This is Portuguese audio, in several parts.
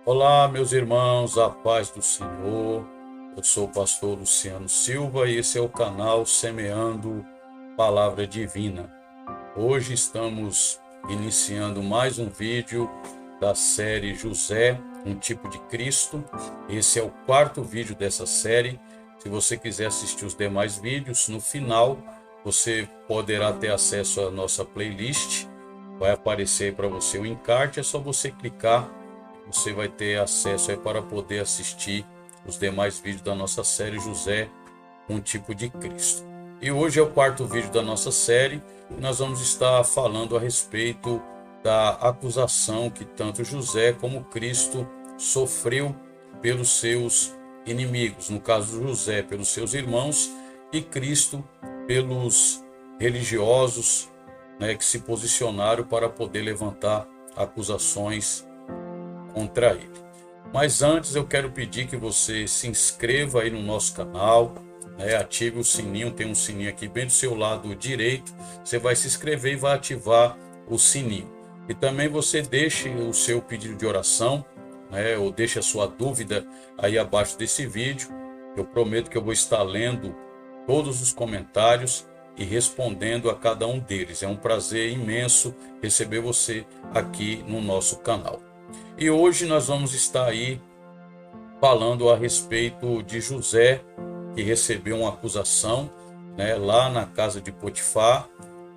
Olá, meus irmãos, a paz do Senhor. Eu sou o pastor Luciano Silva e esse é o canal Semeando Palavra Divina. Hoje estamos iniciando mais um vídeo da série José, um tipo de Cristo. Esse é o quarto vídeo dessa série. Se você quiser assistir os demais vídeos, no final você poderá ter acesso à nossa playlist. Vai aparecer para você o encarte, é só você clicar. Você vai ter acesso aí para poder assistir os demais vídeos da nossa série José, um tipo de Cristo. E hoje é o quarto vídeo da nossa série e nós vamos estar falando a respeito da acusação que tanto José como Cristo sofreu pelos seus inimigos. No caso, José pelos seus irmãos e Cristo pelos religiosos, que se posicionaram para poder levantar acusações contra ele. Mas antes eu quero pedir que você se inscreva aí no nosso canal, ative o sininho, tem um sininho aqui bem do seu lado direito, você vai se inscrever e vai ativar o sininho. E também você deixe o seu pedido de oração, ou deixe a sua dúvida aí abaixo desse vídeo. Eu prometo que eu vou estar lendo todos os comentários e respondendo a cada um deles. É um prazer imenso receber você aqui no nosso canal. E hoje nós vamos estar aí falando a respeito de José, que recebeu uma acusação, lá na casa de Potifar,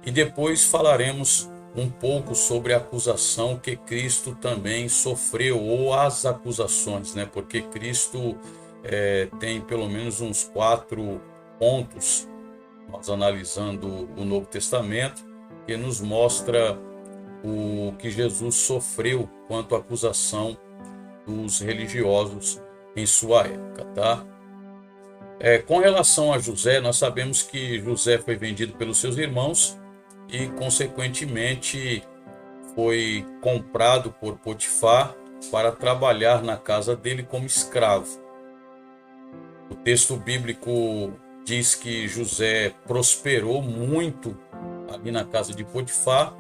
e depois falaremos um pouco sobre a acusação que Cristo também sofreu, ou as acusações, porque Cristo tem pelo menos uns 4 pontos, nós analisando o Novo Testamento, que nos mostra o que Jesus sofreu quanto à acusação dos religiosos em sua época, tá? Com relação a José, nós sabemos que José foi vendido pelos seus irmãos e, consequentemente, foi comprado por Potifar para trabalhar na casa dele como escravo. O texto bíblico diz que José prosperou muito ali na casa de Potifar,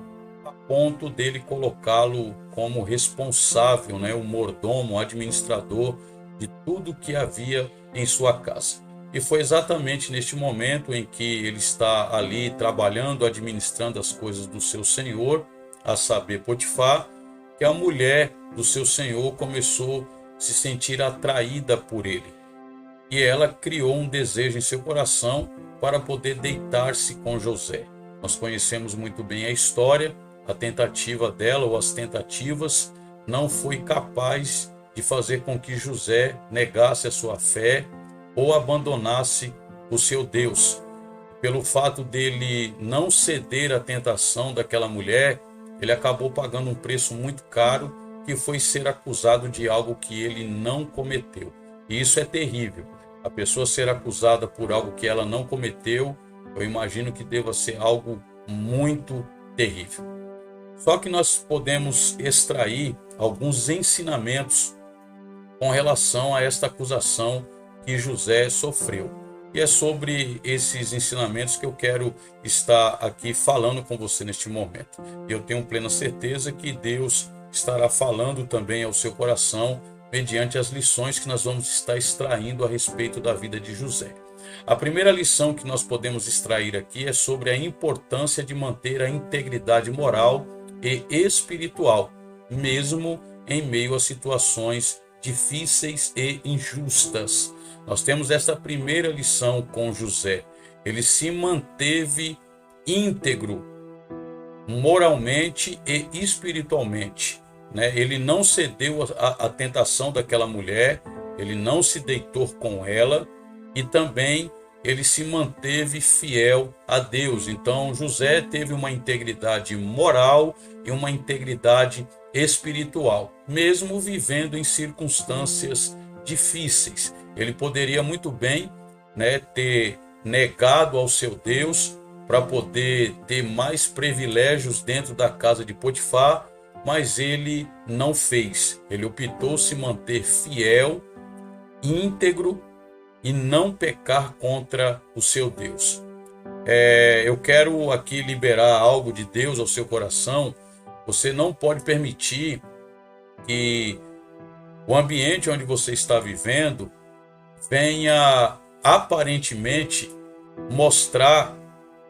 ponto dele colocá-lo como responsável, o mordomo, o administrador de tudo que havia em sua casa. E foi exatamente neste momento em que ele está ali trabalhando, administrando as coisas do seu senhor, a saber, Potifar, que a mulher do seu senhor começou a se sentir atraída por ele. E ela criou um desejo em seu coração para poder deitar-se com José. Nós conhecemos muito bem a história. A tentativa dela, ou as tentativas, não foi capaz de fazer com que José negasse a sua fé ou abandonasse o seu Deus. Pelo fato dele não ceder à tentação daquela mulher, ele acabou pagando um preço muito caro, que foi ser acusado de algo que ele não cometeu. E isso é terrível. A pessoa ser acusada por algo que ela não cometeu, eu imagino que deva ser algo muito terrível. Só que nós podemos extrair alguns ensinamentos com relação a esta acusação que José sofreu. E é sobre esses ensinamentos que eu quero estar aqui falando com você neste momento. Eu tenho plena certeza que Deus estará falando também ao seu coração mediante as lições que nós vamos estar extraindo a respeito da vida de José. A primeira lição que nós podemos extrair aqui é sobre a importância de manter a integridade moral e espiritual, mesmo em meio a situações difíceis e injustas. Nós temos essa primeira lição com José. Ele se manteve íntegro moralmente e espiritualmente, Ele não cedeu à tentação daquela mulher, ele não se deitou com ela e também ele se manteve fiel a Deus. Então, José teve uma integridade moral e uma integridade espiritual, mesmo vivendo em circunstâncias difíceis. Ele poderia muito bem, ter negado ao seu Deus para poder ter mais privilégios dentro da casa de Potifar, mas ele não fez. Ele optou se manter fiel, íntegro e não pecar contra o seu Deus. Eu quero aqui liberar algo de Deus ao seu coração. Você não pode permitir que o ambiente onde você está vivendo venha aparentemente mostrar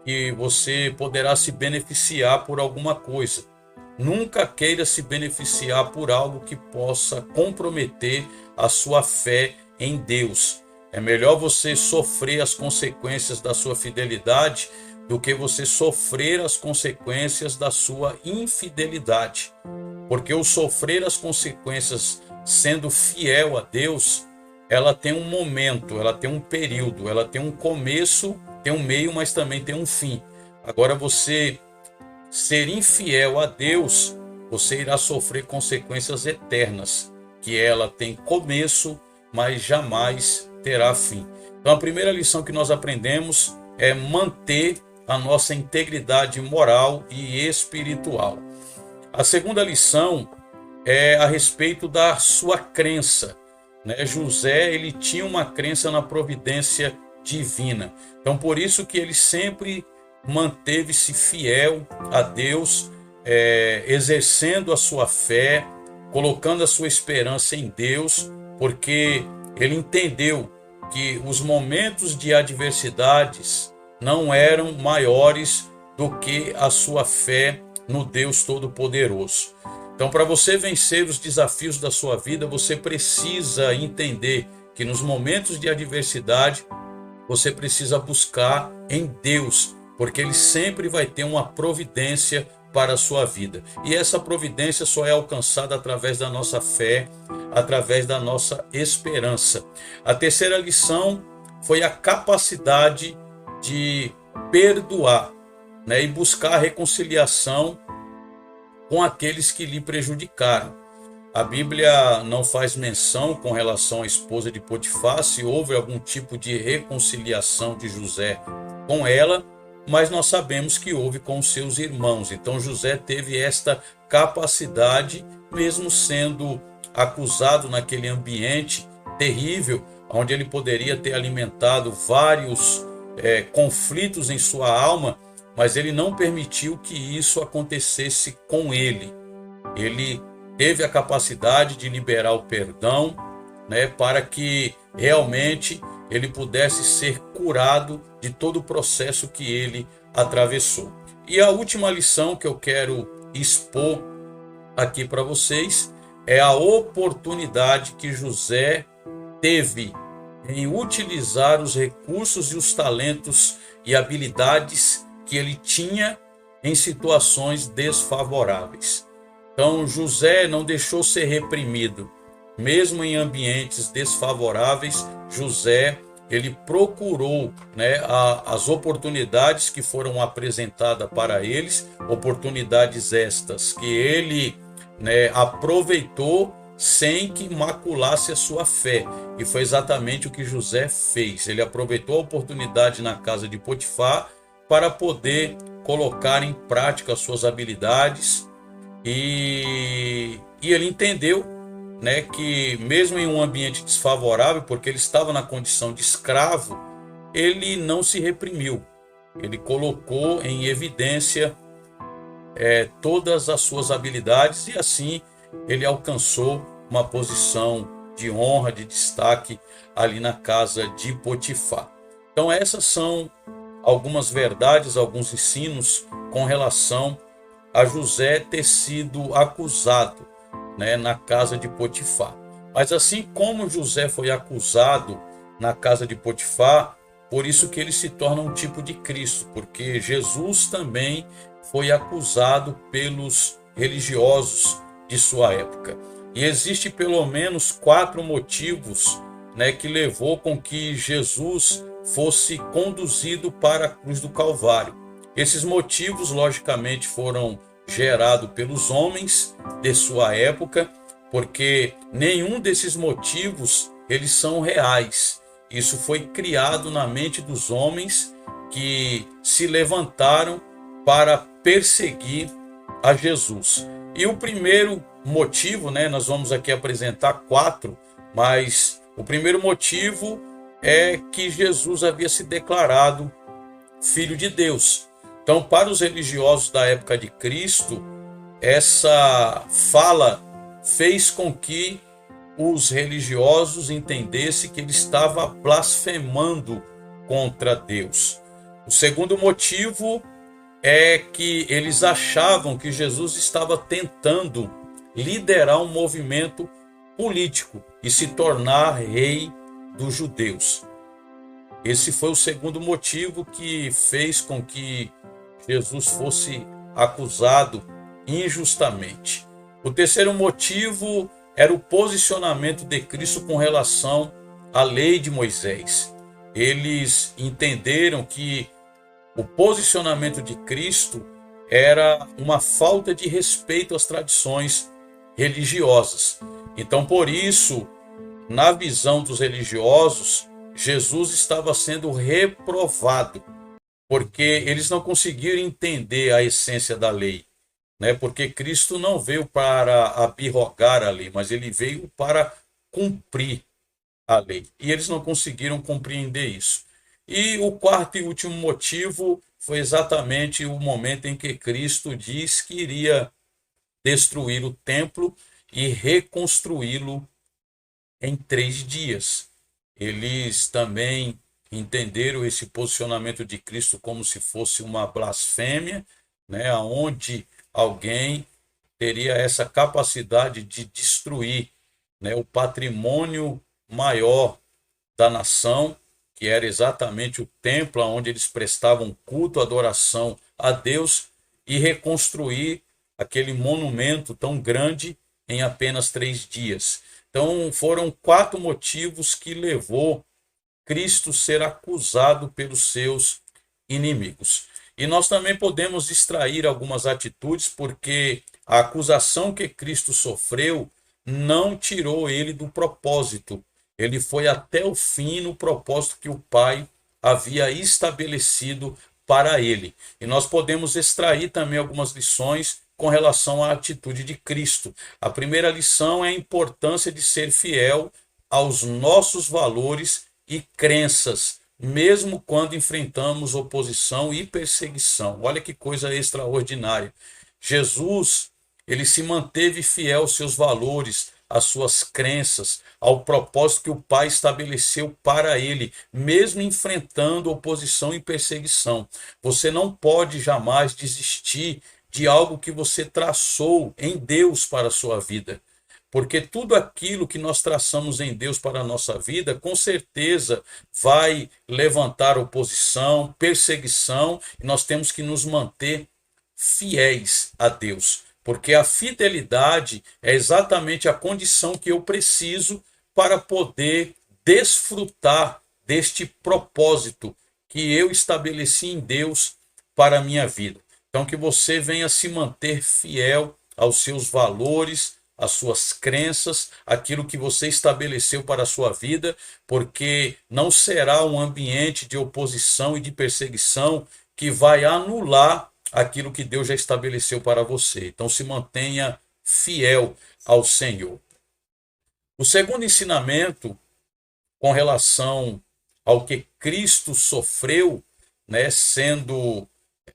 que você poderá se beneficiar por alguma coisa. Nunca queira se beneficiar por algo que possa comprometer a sua fé em Deus. É melhor você sofrer as consequências da sua fidelidade do que você sofrer as consequências da sua infidelidade. Porque o sofrer as consequências sendo fiel a Deus, ela tem um momento, ela tem um período, ela tem um começo, tem um meio, mas também tem um fim. Agora, você ser infiel a Deus, você irá sofrer consequências eternas, que ela tem começo, mas jamais terá fim. Então, a primeira lição que nós aprendemos é manter a nossa integridade moral e espiritual. A segunda lição é a respeito da sua crença, né? José, ele tinha uma crença na providência divina. Então, por isso que ele sempre manteve-se fiel a Deus, exercendo a sua fé, colocando a sua esperança em Deus, porque ele entendeu que os momentos de adversidades não eram maiores do que a sua fé no Deus Todo-Poderoso. Então, para você vencer os desafios da sua vida, você precisa entender que nos momentos de adversidade, você precisa buscar em Deus, porque Ele sempre vai ter uma providência para a sua vida. E essa providência só é alcançada através da nossa fé, através da nossa esperança. A terceira lição foi a capacidade de perdoar, né, e buscar a reconciliação com aqueles que lhe prejudicaram. A Bíblia não faz menção com relação à esposa de Potifar, se houve algum tipo de reconciliação de José com ela, mas nós sabemos que houve com os seus irmãos. Então José teve esta capacidade, mesmo sendo acusado naquele ambiente terrível, onde ele poderia ter alimentado vários conflitos em sua alma, mas ele não permitiu que isso acontecesse com ele. Ele teve a capacidade de liberar o perdão, né, para que realmente ele pudesse ser curado de todo o processo que ele atravessou. E a última lição que eu quero expor aqui para vocês é a oportunidade que José teve em utilizar os recursos e os talentos e habilidades que ele tinha em situações desfavoráveis. Então, José não deixou ser reprimido. Mesmo em ambientes desfavoráveis, José, ele procurou, né, as oportunidades que foram apresentadas para eles, oportunidades estas que ele, né, aproveitou sem que maculasse a sua fé. E foi exatamente o que José fez. Ele aproveitou a oportunidade na casa de Potifar para poder colocar em prática as suas habilidades, e ele entendeu, né, que mesmo em um ambiente desfavorável, porque ele estava na condição de escravo, ele não se reprimiu. Ele colocou em evidência todas as suas habilidades, e assim ele alcançou uma posição de honra, de destaque ali na casa de Potifar. Então essas são algumas verdades, alguns ensinos com relação a José ter sido acusado, né, na casa de Potifar. Mas assim como José foi acusado na casa de Potifar, por isso que ele se torna um tipo de Cristo, porque Jesus também foi acusado pelos religiosos de sua época. E existe pelo menos 4 motivos, né, que levou com que Jesus fosse conduzido para a cruz do Calvário. Esses motivos, logicamente, foram gerados pelos homens de sua época, porque nenhum desses motivos eles são reais. Isso foi criado na mente dos homens que se levantaram para perseguir a Jesus. E o primeiro motivo, né, nós vamos aqui apresentar 4, mas o primeiro motivo é que Jesus havia se declarado Filho de Deus. Então, para os religiosos da época de Cristo, essa fala fez com que os religiosos entendessem que ele estava blasfemando contra Deus. O segundo motivo é que eles achavam que Jesus estava tentando liderar um movimento político e se tornar rei dos judeus. Esse foi o segundo motivo que fez com que Jesus fosse acusado injustamente. O terceiro motivo era o posicionamento de Cristo com relação à lei de Moisés. Eles entenderam que o posicionamento de Cristo era uma falta de respeito às tradições religiosas. Então, por isso, na visão dos religiosos, Jesus estava sendo reprovado, porque eles não conseguiram entender a essência da lei, né? Porque Cristo não veio para abrogar a lei, mas ele veio para cumprir a lei. E eles não conseguiram compreender isso. E o quarto e último motivo foi exatamente o momento em que Cristo diz que iria destruir o templo e reconstruí-lo em 3 dias. Eles também entenderam esse posicionamento de Cristo como se fosse uma blasfêmia, né, onde alguém teria essa capacidade de destruir, né, o patrimônio maior da nação, que era exatamente o templo onde eles prestavam culto, adoração a Deus, e reconstruir aquele monumento tão grande em apenas 3 dias. Então foram 4 motivos que levou Cristo a ser acusado pelos seus inimigos. E nós também podemos extrair algumas atitudes, porque a acusação que Cristo sofreu não tirou ele do propósito. Ele foi até o fim no propósito que o Pai havia estabelecido para ele. E nós podemos extrair também algumas lições com relação à atitude de Cristo. A primeira lição é a importância de ser fiel aos nossos valores e crenças, mesmo quando enfrentamos oposição e perseguição. Olha que coisa extraordinária. Jesus, ele se manteve fiel aos seus valores, às suas crenças, ao propósito que o Pai estabeleceu para ele, mesmo enfrentando oposição e perseguição. Você não pode jamais desistir de algo que você traçou em Deus para a sua vida. Porque tudo aquilo que nós traçamos em Deus para a nossa vida, com certeza vai levantar oposição, perseguição, e nós temos que nos manter fiéis a Deus. Porque a fidelidade é exatamente a condição que eu preciso para poder desfrutar deste propósito que eu estabeleci em Deus para a minha vida. Então, que você venha se manter fiel aos seus valores, às suas crenças, aquilo que você estabeleceu para a sua vida, porque não será um ambiente de oposição e de perseguição que vai anular aquilo que Deus já estabeleceu para você. Então, se mantenha fiel ao Senhor. O segundo ensinamento, com relação ao que Cristo sofreu, né, sendo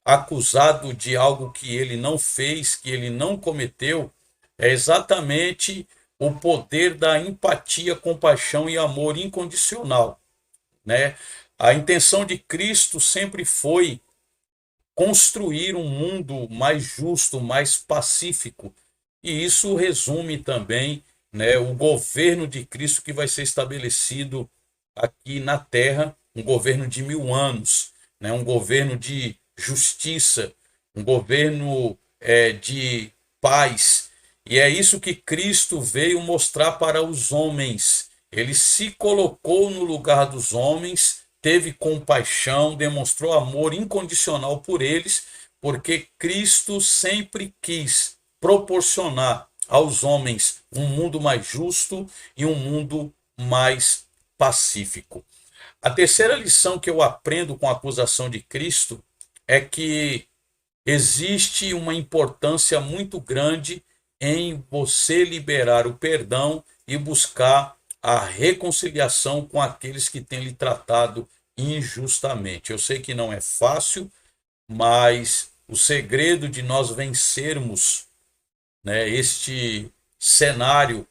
acusado de algo que ele não fez, que ele não cometeu, é exatamente o poder da empatia, compaixão e amor incondicional, né? A intenção de Cristo sempre foi construir um mundo mais justo, mais pacífico. E isso resume também, né, o governo de Cristo que vai ser estabelecido aqui na Terra, um governo de 1000 anos, né, um governo de justiça, um governo de paz. E é isso que Cristo veio mostrar para os homens. Ele se colocou no lugar dos homens, teve compaixão, demonstrou amor incondicional por eles, porque Cristo sempre quis proporcionar aos homens um mundo mais justo e um mundo mais pacífico. A terceira lição que eu aprendo com a acusação de Cristo é que existe uma importância muito grande em você liberar o perdão e buscar a reconciliação com aqueles que têm lhe tratado injustamente. Eu sei que não é fácil, mas o segredo de nós vencermos, né, este cenário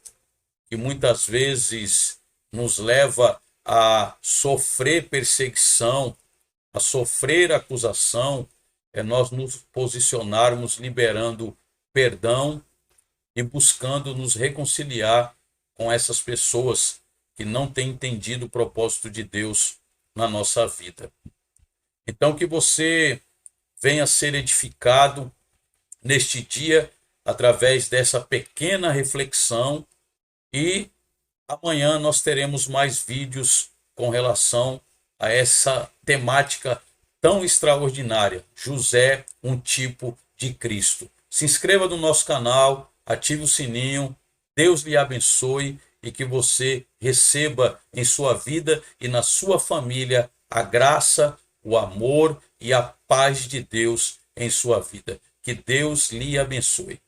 que muitas vezes nos leva a sofrer perseguição, a sofrer acusação, é nós nos posicionarmos liberando perdão e buscando nos reconciliar com essas pessoas que não têm entendido o propósito de Deus na nossa vida. Então, que você venha ser edificado neste dia através dessa pequena reflexão, e amanhã nós teremos mais vídeos com relação a essa temática tão extraordinária. José, um tipo de Cristo. Se inscreva no nosso canal, ative o sininho, Deus lhe abençoe e que você receba em sua vida e na sua família a graça, o amor e a paz de Deus em sua vida. Que Deus lhe abençoe.